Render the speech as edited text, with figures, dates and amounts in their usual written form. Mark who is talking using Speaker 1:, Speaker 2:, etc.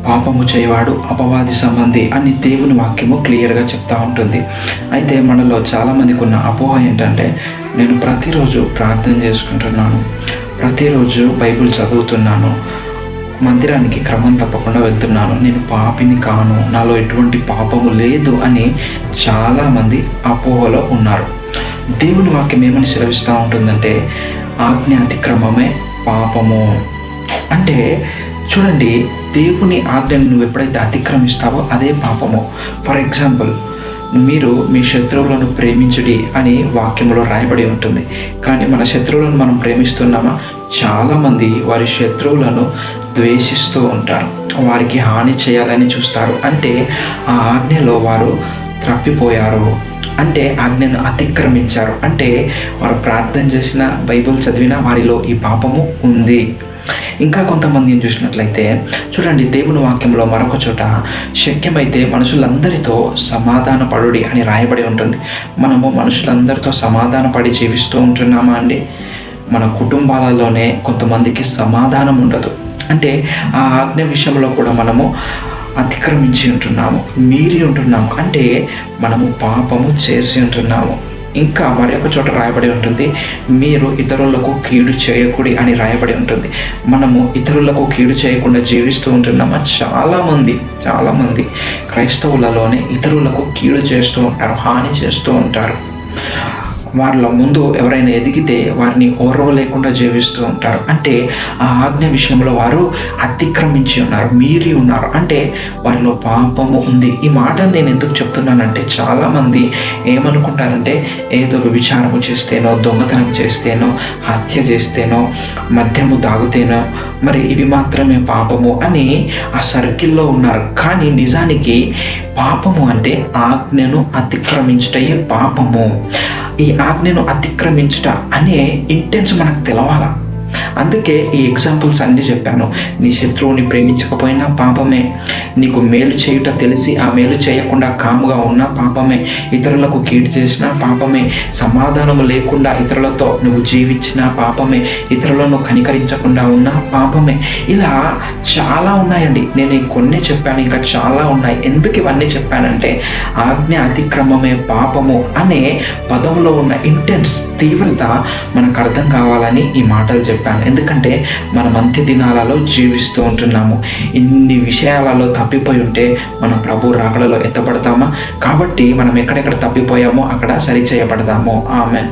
Speaker 1: పాపము చేయవాడు అపవాది సంబంధి అని దేవుని వాక్యము క్లియర్గా చెప్తూ ఉంటుంది. అయితే మనలో చాలామందికి ఉన్న అపోహ ఏంటంటే, నేను ప్రతిరోజు ప్రార్థన చేసుకుంటున్నాను, ప్రతిరోజు బైబిల్ చదువుతున్నాను, మందిరానికి క్రమం తప్పకుండా వెళ్తున్నాను, నేను పాపిని కాను, నాలో ఎటువంటి పాపము లేదు అని చాలామంది అపోహలో ఉన్నారు. దేవుని వాక్యం ఏమని సెలవిస్తూ ఉంటుందంటే, ఆజ్ఞ అతిక్రమమే పాపము. అంటే చూడండి, దేవుని ఆజ్ఞను నువ్వు ఎప్పుడైతే అతిక్రమిస్తావో అదే పాపము. ఫర్ ఎగ్జాంపుల్, మీరు మీ శత్రువులను ప్రేమించుడి అని వాక్యంలో రాయబడి ఉంటుంది. కానీ మన శత్రువులను మనం ప్రేమిస్తున్నామా? చాలామంది వారి శత్రువులను ద్వేషిస్తూ ఉంటారు, వారికి హాని చేయాలని చూస్తారు. అంటే ఆ ఆజ్ఞలో వారు తప్పిపోయారు, అంటే ఆజ్ఞను అతిక్రమించారు. అంటే వారు ప్రార్థన చేసిన, బైబిల్ చదివిన వారిలో ఈ పాపము ఉంది. ఇంకా కొంతమందిని చూసినట్లయితే చూడండి, దేవుని వాక్యంలో మరొక చోట శక్యమైతే మనుషులందరితో సమాధాన పడుడి అని రాయబడి ఉంటుంది. మనము మనుషులందరితో సమాధాన పడి జీవిస్తూ ఉంటున్నామా అండి? మన కుటుంబాలలోనే కొంతమందికి సమాధానం ఉండదు. అంటే ఆ ఆజ్ఞ విషయంలో కూడా మనము అతిక్రమించి ఉంటున్నాము, మీరి ఉంటున్నాము, అంటే మనము పాపము చేసి ఉంటున్నాము. ఇంకా మరి ఒక చోట రాయబడి ఉంటుంది, మీరు ఇతరులకు కీడు చేయకూడి అని రాయబడి ఉంటుంది. మనము ఇతరులకు కీడు చేయకుండా జీవిస్తూ ఉంటున్నామా? చాలామంది క్రైస్తవులలోనే ఇతరులకు కీడు చేస్తూ ఉంటారు, హాని చేస్తూ ఉంటారు. వాళ్ళ ముందు ఎవరైనా ఎదిగితే వారిని ఓర్వలేకుండా జీవిస్తూ ఉంటారు. అంటే ఆ ఆజ్ఞ విషయంలో వారు అతిక్రమించి ఉన్నారు, మీరి ఉన్నారు, అంటే వారిలో పాపము ఉంది. ఈ మాట నేను ఎందుకు చెప్తున్నానంటే, చాలామంది ఏమనుకుంటారంటే, ఏదో వ్యభిచారము చేస్తేనో, దొంగతనం చేస్తేనో, హత్య చేస్తేనో, మద్యము తాగితేనో మరి ఇవి మాత్రమే పాపము అని ఆ సర్కిల్లో ఉన్నారు. కానీ నిజానికి పాపము అంటే ఆజ్ఞను అతిక్రమించుటయే పాపము. ఈ ఆజ్ఞను అతిక్రమించుట అనే ఇంటెన్స్ మనకు తెలవాలా. అందుకే ఈ ఎగ్జాంపుల్స్ అన్నీ చెప్పాను. నీ శత్రువుని ప్రేమించకపోయినా పాపమే, నీకు మేలు చేయుట తెలిసి ఆ మేలు చేయకుండా కాముగా ఉన్నా పాపమే, ఇతరులకు కీడు చేసినా పాపమే, సమాధానము లేకుండా ఇతరులతో నువ్వు జీవించినా పాపమే, ఇతరులను కనికరించకుండా ఉన్నా పాపమే. ఇలా చాలా ఉన్నాయండి. నేను కొన్ని చెప్పాను, ఇంకా చాలా ఉన్నాయి. ఎందుకు ఇవన్నీ చెప్పానంటే, ఆజ్ఞ అతిక్రమమే పాపము అనే పదంలో ఉన్న ఇంటెన్స్, తీవ్రత మనకు అర్థం కావాలని ఈ మాటలు చెప్పాను. ఎందుకంటే మనం అంత్య దినాలలో జీవిస్తూ ఉంటున్నాము. ఇన్ని విషయాలలో తప్పిపోయి ఉంటే మనం ప్రభు రాకడలో ఎత్తపడతామా? కాబట్టి మనం ఎక్కడెక్కడ తప్పిపోయామో అక్కడ సరి చేయబడతాము. ఆమేన్.